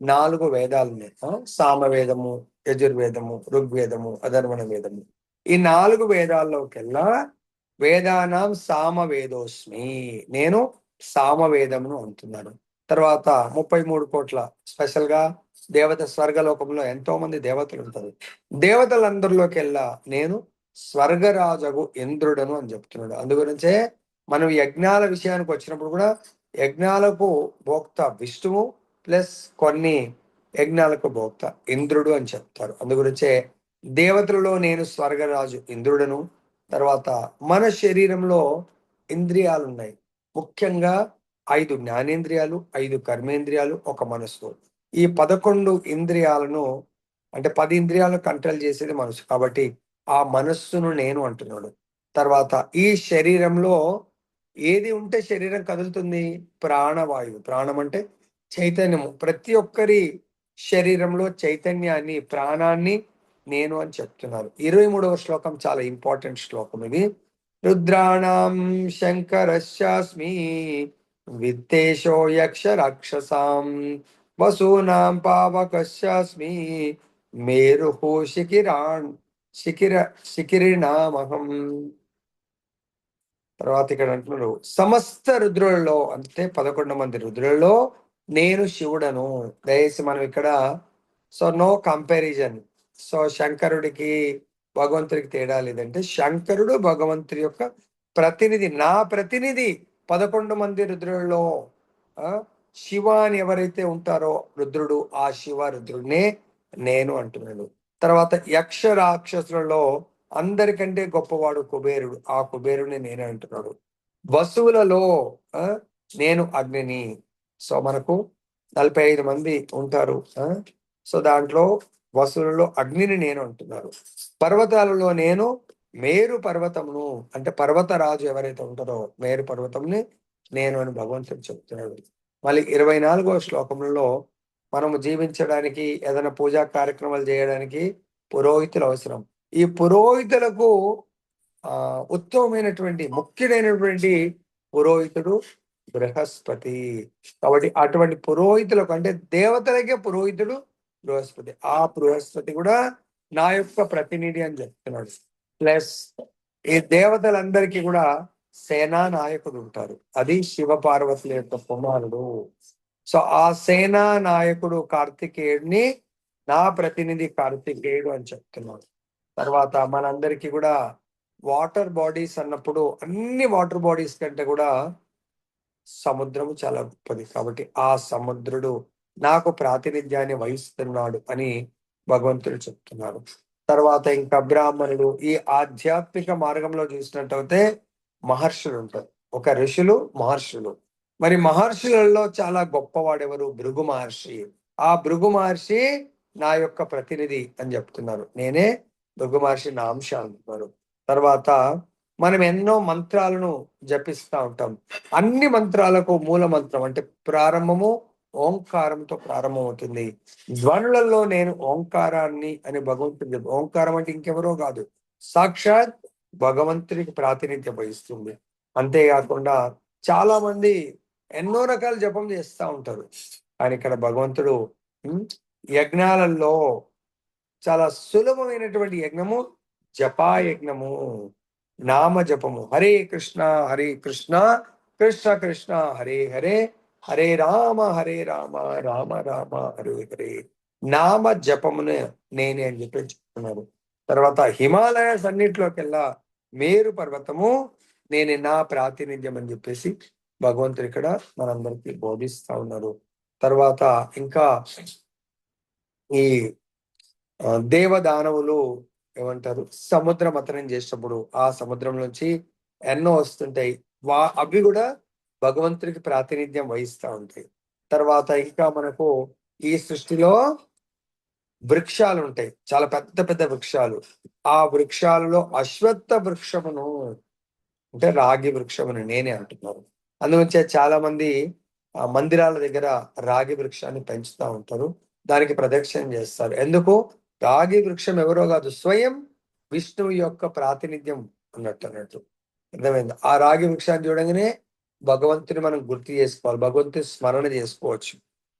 Speaker 1: 4 వేదాలు ఉన్నాయి. సామవేదము, యజుర్వేదము, ఋగ్వేదము, అధర్వణ వేదము. ఈ 4 వేదాల్లోకెల్లా వేదానాం సామవేదోస్మి, నేను సామవేదమును అంటున్నాను. తర్వాత 33 కోట్ల స్పెషల్ గా దేవత స్వర్గలోకంలో ఎంతో మంది దేవతలు ఉంటారు. దేవతలందరిలోకెల్లా నేను స్వర్గరాజగు ఇంద్రుడను అని చెప్తున్నాడు. అందుగురించే మనం యజ్ఞాల విషయానికి వచ్చినప్పుడు కూడా యజ్ఞాలకు భోక్త విష్ణువు ప్లస్ కొన్ని యజ్ఞాలకు భోక్త ఇంద్రుడు అని చెప్తారు. అందుగురించే దేవతలలో నేను స్వర్గరాజు ఇంద్రుడను. తర్వాత మన శరీరంలో ఇంద్రియాలు ఉన్నాయి. ముఖ్యంగా 5 జ్ఞానేంద్రియాలు, 5 కర్మేంద్రియాలు, ఒక మనస్సు. ఈ 11 ఇంద్రియాలను అంటే 10 ఇంద్రియాలను కంట్రోల్ చేసేది మనసు. కాబట్టి ఆ మనస్సును నేను అంటున్నాడు. తర్వాత ఈ శరీరంలో ఏది ఉంటే శరీరం కదులుతుంది? ప్రాణవాయువు. ప్రాణం అంటే చైతన్యము. ప్రతి ఒక్కరి శరీరంలో చైతన్యాన్ని, ప్రాణాన్ని నేను అని చెప్తున్నారు. 23వ శ్లోకం చాలా ఇంపార్టెంట్ శ్లోకం ఇది. రుద్రాణం శంకరస్యాస్మి విత్తేషో యక్ష రాక్షసాం వసూనాం పావకస్యాస్మి మేరుః శిఖిరినామహం. తర్వాత ఇక్కడ అంటున్నారు సమస్త రుద్రులలో అంటే 11 మంది రుద్రులలో నేను శివుడను. దయచేసి మనం ఇక్కడ సో నో కంపారిజన్. సో శంకరుడికి భగవంతుడికి తేడా లేదంటే శంకరుడు భగవంతుడి యొక్క ప్రతినిధి. నా ప్రతినిధి 11 మంది రుద్రులలో శివ అని ఎవరైతే ఉంటారో రుద్రుడు, ఆ శివ రుద్రుడినే నేను అంటున్నాడు. తర్వాత యక్ష రాక్షసులలో అందరికంటే గొప్పవాడు కుబేరుడు. ఆ కుబేరుడిని నేనే అంటున్నాడు. వసువులలో నేను అగ్నిని. సో మనకు 45 మంది ఉంటారు. సో దాంట్లో వసువులలో అగ్నిని నేను అంటున్నారు. పర్వతాలలో నేను మేరు పర్వతమును అంటే పర్వతరాజు ఎవరైతే ఉంటారో మేరు పర్వతంని నేను అని భగవంతుడు చెప్తున్నాడు. మళ్ళీ 24వ శ్లోకంలో మనము జీవించడానికి ఏదైనా పూజా కార్యక్రమాలు చేయడానికి పురోహితులు అవసరం. ఈ పురోహితులకు ఉత్తమమైనటువంటి ముఖ్యుడైనటువంటి పురోహితుడు బృహస్పతి. కాబట్టి అటువంటి పురోహితులకు అంటే దేవతలకే పురోహితుడు బృహస్పతి. ఆ బృహస్పతి కూడా నా యొక్క ప్రతినిధి అని చెప్తున్నాడు. ప్లస్ ఈ దేవతలందరికీ కూడా సేనా నాయకుడు ఉంటారు. అది శివ పార్వతుల యొక్క కుమారుడు. సో ఆ సేనా నాయకుడు కార్తికేయుడిని నా ప్రతినిధి కార్తికేయుడు అని చెప్తున్నాడు. తర్వాత మనందరికీ కూడా వాటర్ బాడీస్ అన్నప్పుడు అన్ని వాటర్ బాడీస్ కంటే కూడా సముద్రము చాలా గొప్పది. కాబట్టి ఆ సముద్రుడు నాకు ప్రాతినిధ్యాన్ని వహిస్తున్నాడు అని భగవంతుడు చెప్తున్నారు. తర్వాత ఇంకా బ్రాహ్మణుడు. ఈ ఆధ్యాత్మిక మార్గంలో చూసినట్టయితే మహర్షులు ఉంటారు. ఒక ఋషులు, మహర్షులు. మరి మహర్షులలో చాలా గొప్పవాడెవరు? భృగు మహర్షి. ఆ భృగు మహర్షి నా యొక్క ప్రతినిధి అని చెప్తున్నారు. నేనే భృగు మహర్షి నా అంశ అంటున్నారు. తర్వాత మనం ఎన్నో మంత్రాలను జపిస్తూ ఉంటాం. అన్ని మంత్రాలకు మూల మంత్రం అంటే ప్రారంభము ఓంకారంతో ప్రారంభమవుతుంది. ధ్వనులలో నేను ఓంకారాన్ని అని భగవంతుడు. ఓంకారం అంటే ఇంకెవరో కాదు, సాక్షాత్ భగవంతునికి ప్రాతినిధ్యం వహిస్తుంది. అంతేకాకుండా చాలా మంది ఎన్నో రకాల జపం చేస్తా ఉంటారు. కానీ ఇక్కడ భగవంతుడు యజ్ఞాలలో చాలా సులభమైనటువంటి యజ్ఞము జపాయజ్ఞము, నామ జపము. హరే కృష్ణ హరే కృష్ణ కృష్ణ కృష్ణ హరే హరే, హరే రామ రామ రామ హరే హరే. నామ జపమును నేనే అని చెప్పి చెప్తున్నారు. తర్వాత హిమాలయాస్ అన్నింటిలోకెల్లా మేరు పర్వతము నేనే, నా ప్రాతినిధ్యం అని చెప్పేసి భగవంతుడు ఇక్కడ మనందరికీ బోధిస్తా ఉన్నారు. తర్వాత ఇంకా ఈ దేవదానవులు ఏమంటారు, సముద్ర మథనం చేసినప్పుడు ఆ సముద్రం నుంచి ఎన్నో వస్తుంటాయి. అవి కూడా భగవంతుడికి ప్రాతినిధ్యం వహిస్తా ఉంటాయి. తర్వాత ఇంకా మనకు ఈ సృష్టిలో వృక్షాలు ఉంటాయి, చాలా పెద్ద పెద్ద వృక్షాలు. ఆ వృక్షాలలో అశ్వత్థ వృక్షమును అంటే రాగి వృక్షమును నేనే అంటున్నారు. అందుగురించే చాలా మంది మందిరాల దగ్గర రాగి వృక్షాన్ని పెంచుతా ఉంటారు, దానికి ప్రదక్షిణ చేస్తారు. ఎందుకు? రాగి వృక్షం ఎవరో కాదు, స్వయం విష్ణువు యొక్క ప్రాతినిధ్యం అన్నట్టు. అర్థమైంది? ఆ రాగి వృక్షాన్ని చూడగానే భగవంతుని మనం గుర్తు చేసుకోవాలి, భగవంతుని స్మరణ చేసుకోవచ్చు.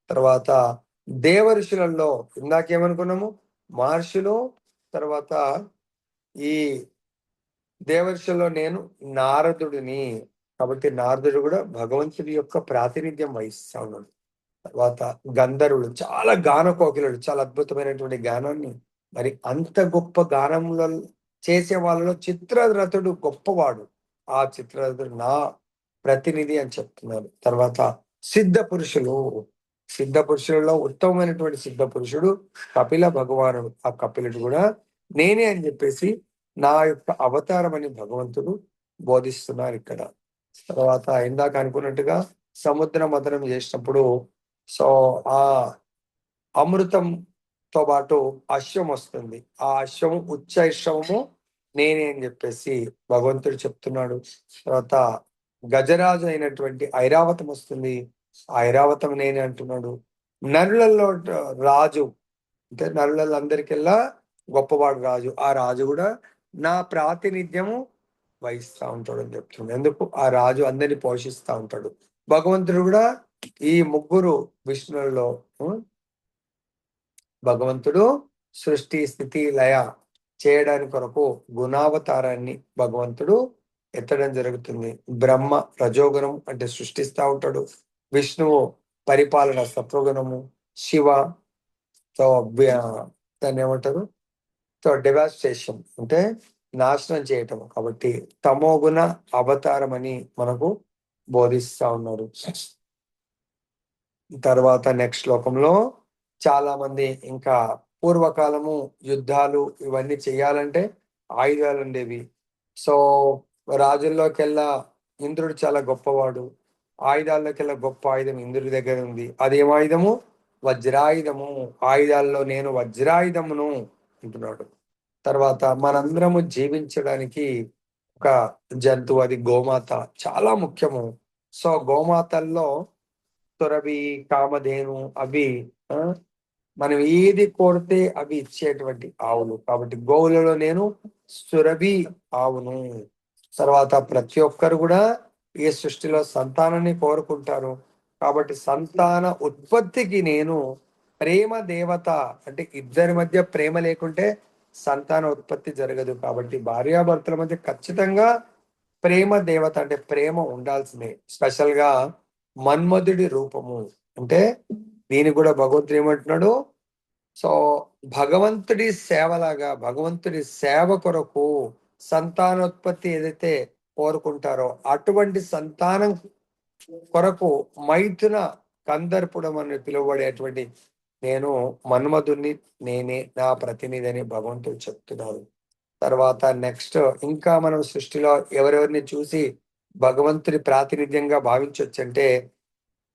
Speaker 1: తర్వాత దేవ ఋషులలో ఇందాకేమనుకున్నాము, మహర్షులు. తర్వాత ఈ దేవర్షుల్లో నేను నారదుడిని, కాబట్టి నారదుడు కూడా భగవంతుడి యొక్క ప్రాతినిధ్యం వహిస్తా ఉన్నాడు. తర్వాత గంధర్వులు చాలా గాన కోకిలుడు, చాలా అద్భుతమైనటువంటి గానాన్ని, మరి అంత గొప్ప గానంలో చేసే వాళ్ళలో చిత్రరథుడు గొప్పవాడు. ఆ చిత్రరథుడు నా ప్రతినిధి అని చెప్తున్నారు. తర్వాత సిద్ధ పురుషులు, సిద్ధ పురుషులలో ఉత్తమమైనటువంటి సిద్ధ పురుషుడు కపిల భగవానుడు. ఆ కపిలుడు కూడా నేనే అని చెప్పేసి నా యొక్క అవతారం అని భగవంతుడు బోధిస్తున్నారు ఇక్కడ. తర్వాత ఇందాక అనుకున్నట్టుగా సముద్ర మథనం చేసినప్పుడు సో ఆ అమృతంతో పాటు అశ్వం వస్తుంది. ఆ అశ్వము ఉచ్చైశ్వము నేనే అని చెప్పేసి భగవంతుడు చెప్తున్నాడు. తర్వాత గజరాజు అయినటువంటి ఐరావతం వస్తుంది, ఆ ఐరావతం నేనే అంటున్నాడు. నరులలో రాజు అంటే నరులందరికెల్లా గొప్పవాడు రాజు, ఆ రాజు కూడా నా ప్రాతినిధ్యము వహిస్తా ఉంటాడు అని చెప్తుంది. ఎందుకు? ఆ రాజు అందరిని పోషిస్తా ఉంటాడు. భగవంతుడు కూడా ఈ ముగ్గురు విష్ణువులలో భగవంతుడు సృష్టి స్థితి లయ చేయడానికి కొరకు గుణావతారాన్ని భగవంతుడు ఎత్తడం జరుగుతుంది. బ్రహ్మ రజోగుణం అంటే సృష్టిస్తా ఉంటాడు, విష్ణువు పరిపాలన సత్వగుణము, శివ తో దాన్ని ఏమంటారు, డెవాస్టేషన్ అంటే నాశనం చేయటం. కాబట్టి తమోగుణ అవతారం అని మనకు బోధిస్తా ఉన్నారు. తర్వాత నెక్స్ట్ శ్లోకంలో చాలా మంది ఇంకా పూర్వకాలము యుద్ధాలు ఇవన్నీ చేయాలంటే ఆయుధాలు ఉండేవి. సో రాజుల్లోకెల్లా ఇంద్రుడు చాలా గొప్పవాడు, ఆయుధాల్లోకెల్లా గొప్ప ఆయుధం ఇంద్రుడి దగ్గర ఉంది. అదేం ఆయుధము? వజ్రాయుధము. ఆయుధాల్లో నేను వజ్రాయుధమును అంటున్నాడు. తర్వాత మనందరము జీవించడానికి ఒక జంతువు, అది గోమాత, చాలా ముఖ్యము. సో గోమాతల్లో సురభి, కామధేను అవి మనం ఏది కోరితే అవి ఇచ్చేటువంటి ఆవులు. కాబట్టి గోవులలో నేను సురభి ఆవును. తర్వాత ప్రతి ఒక్కరు కూడా ఈ సృష్టిలో సంతానాన్ని కోరుకుంటారు. కాబట్టి సంతాన ఉత్పత్తికి నేను ప్రేమ దేవత, అంటే ఇద్దరి మధ్య ప్రేమ లేకుంటే సంతాన ఉత్పత్తి జరగదు. కాబట్టి భార్యాభర్తల మధ్య ఖచ్చితంగా ప్రేమ దేవత అంటే ప్రేమ ఉండాల్సిందే. స్పెషల్ గా మన్మధుడి రూపము అంటే దీని కూడా భగవంతుడు ఏమంటున్నాడు, సో భగవంతుడి సేవలాగా భగవంతుడి సేవ కొరకు సంతానోత్పత్తి ఏదైతే కోరుకుంటారో అటువంటి సంతానం కొరకు మైథున కందర్పుడం అని పిలువబడేటువంటి నేను మన్మధుని నేనే, నా ప్రతినిధి అని భగవంతుడు చెప్తున్నారు. తర్వాత నెక్స్ట్ ఇంకా మనం సృష్టిలో ఎవరెవరిని చూసి భగవంతుడి ప్రాతినిధ్యంగా భావించవచ్చు అంటే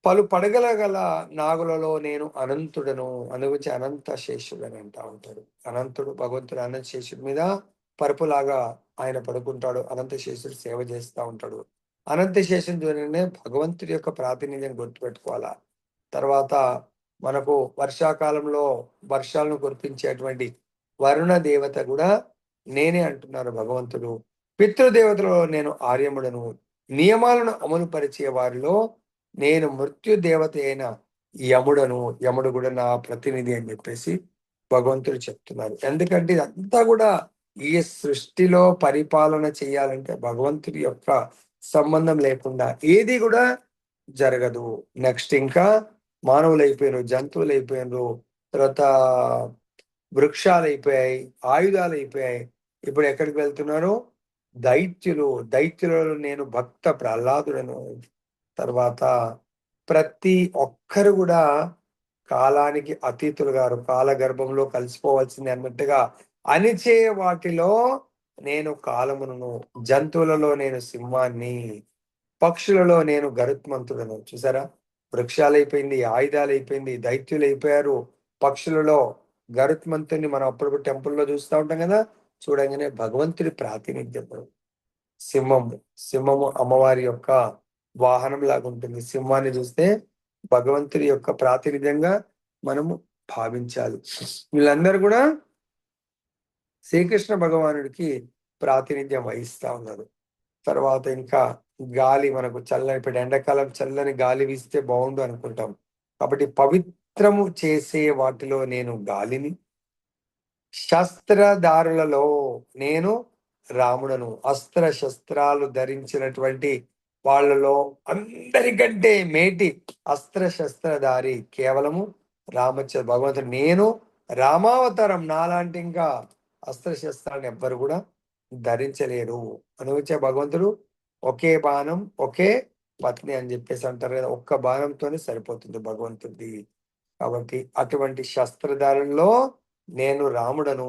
Speaker 1: పలు పడగల గల నాగులలో నేను అనంతుడను. అందుగురించి అనంత శేషుడు అని అంటా ఉంటాడు. అనంతుడు భగవంతుడు అనంత శేషుడి మీద పరుపులాగా ఆయన పడుకుంటాడు, అనంత శేషుడు సేవ చేస్తూ ఉంటాడు. అనంత శేషుని ద్వారానే భగవంతుడి యొక్క ప్రాతినిధ్యం గుర్తుపెట్టుకోవాలా. తర్వాత మనకు వర్షాకాలంలో వర్షాలను కురిపించేటువంటి వరుణ దేవత కూడా నేనే అంటున్నారు భగవంతుడు. పితృదేవతలలో నేను ఆర్యముడను, నియమాలను అమలు పరిచే వారిలో నేను మృత్యు దేవత అయిన యముడను. యముడు కూడా నా ప్రతినిధి అని చెప్పేసి భగవంతుడు చెప్తున్నారు. ఎందుకంటే ఇదంతా కూడా ఈ సృష్టిలో పరిపాలన చేయాలంటే భగవంతుడి యొక్క సంబంధం లేకుండా ఏది కూడా జరగదు. నెక్స్ట్ ఇంకా మానవులు అయిపోయినారు, జంతువులు అయిపోయినారు, తర్వాత వృక్షాలు అయిపోయాయి, ఆయుధాలు అయిపోయాయి. ఇప్పుడు ఎక్కడికి వెళ్తున్నారు? దైత్యులలో నేను భక్త ప్రహ్లాదుడను. తర్వాత ప్రతి ఒక్కరు కూడా కాలానికి అతీతులు గారు, కాల గర్భంలో కలిసిపోవాల్సింది అన్నట్టుగా అనిచే వాటిలో నేను కాలమును, జంతువులలో నేను సింహాన్ని, పక్షులలో నేను గరుత్మంతుడను. చూసారా? వృక్షాలు అయిపోయింది, ఆయుధాలు అయిపోయింది, దైత్యులు అయిపోయారు. పక్షులలో గరుత్మంతుని మనం అప్పుడప్పుడు టెంపుల్లో చూస్తూ ఉంటాం కదా. చూడంగానే భగవంతుడి ప్రాతినిధ్యం. సింహము సింహము అమ్మవారి యొక్క వాహనం లాగా ఉంటుంది. సింహాన్ని చూస్తే భగవంతుడి యొక్క ప్రాతినిధ్యంగా మనము భావించాలి. వీళ్ళందరూ కూడా శ్రీకృష్ణ భగవానుడికి ప్రాతినిధ్యం వహిస్తా ఉన్నారు. తర్వాత ఇంకా గాలి మనకు చల్లని, ఇప్పుడు ఎండాకాలం చల్లని గాలి వీస్తే బాగుండు అనుకుంటాం. కాబట్టి పవిత్రము చేసే వాటిలో నేను గాలిని, శస్త్రధారులలో నేను రాముడను. అస్త్ర శస్త్రాలు ధరించినటువంటి వాళ్ళలో అందరికంటే మేటి అస్త్ర శస్త్రధారి కేవలము భగవంతుడు. నేను రామావతారం, నాలాంటి ఇంకా అస్త్ర శస్త్రాలను ఎవ్వరు కూడా ధరించలేరు అనువచ్చే భగవంతుడు. ఒకే బాణం ఒకే పత్ని అని చెప్పేసి అంటారు కదా, ఒక్క బాణంతోనే సరిపోతుంది భగవంతుడి. కాబట్టి అటువంటి శస్త్రధారుల్లో నేను రాముడను.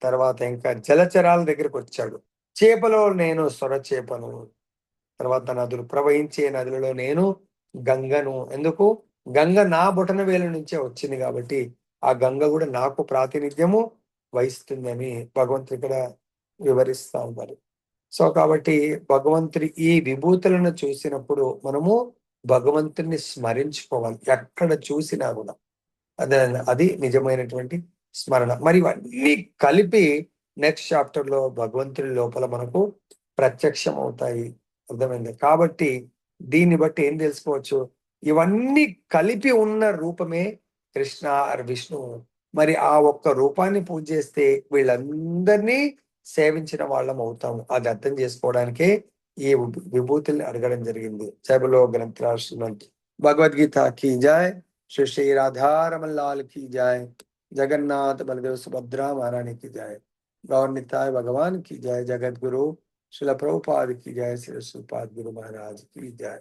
Speaker 1: తర్వాత ఇంకా జలచరాల దగ్గరికి వచ్చాడు. చేపలో నేను సొర చేపను. తర్వాత నదులు, ప్రవహించే నదులలో నేను గంగను. ఎందుకు? గంగ నా బొటన వేలు నుంచే వచ్చింది కాబట్టి ఆ గంగ కూడా నాకు ప్రాతినిధ్యము వహిస్తుందని భగవంతుడు ఇక్కడ వివరిస్తా ఉన్నారు. సో కాబట్టి భగవంతుడి ఈ విభూతులను చూసినప్పుడు మనము భగవంతుడిని స్మరించుకోవాలి ఎక్కడ చూసినా కూడా. అదే అది నిజమైనటువంటి స్మరణ. మరి ఇవన్నీ కలిపి నెక్స్ట్ చాప్టర్ లో భగవంతుడి లోపల మనకు ప్రత్యక్షం అవుతాయి. అర్థమైంది? కాబట్టి దీన్ని బట్టి ఏం తెలుసుకోవచ్చు? ఇవన్నీ కలిపి ఉన్న రూపమే కృష్ణ ఆర్ విష్ణువు. మరి ఆ ఒక్క రూపాన్ని పూజ చేస్తే వీళ్ళందరినీ సేవించిన వాళ్ళం అవుతాము. అది అర్థం చేసుకోవడానికే ఈ విభూతుల్ని అడగడం జరిగింది. సభలో గ్రంథరాష్ట్రం భగవద్గీత की जय, श्री श्री राधा रमन लाल की जय, जगन्नाथ बलदेव सुभद्रा महारानी की जय, गौर निताय भगवान की जय, जगत गुरु श्रील प्रभुपाद की जय, श्री श्रीपाद गुरु महाराज की जय।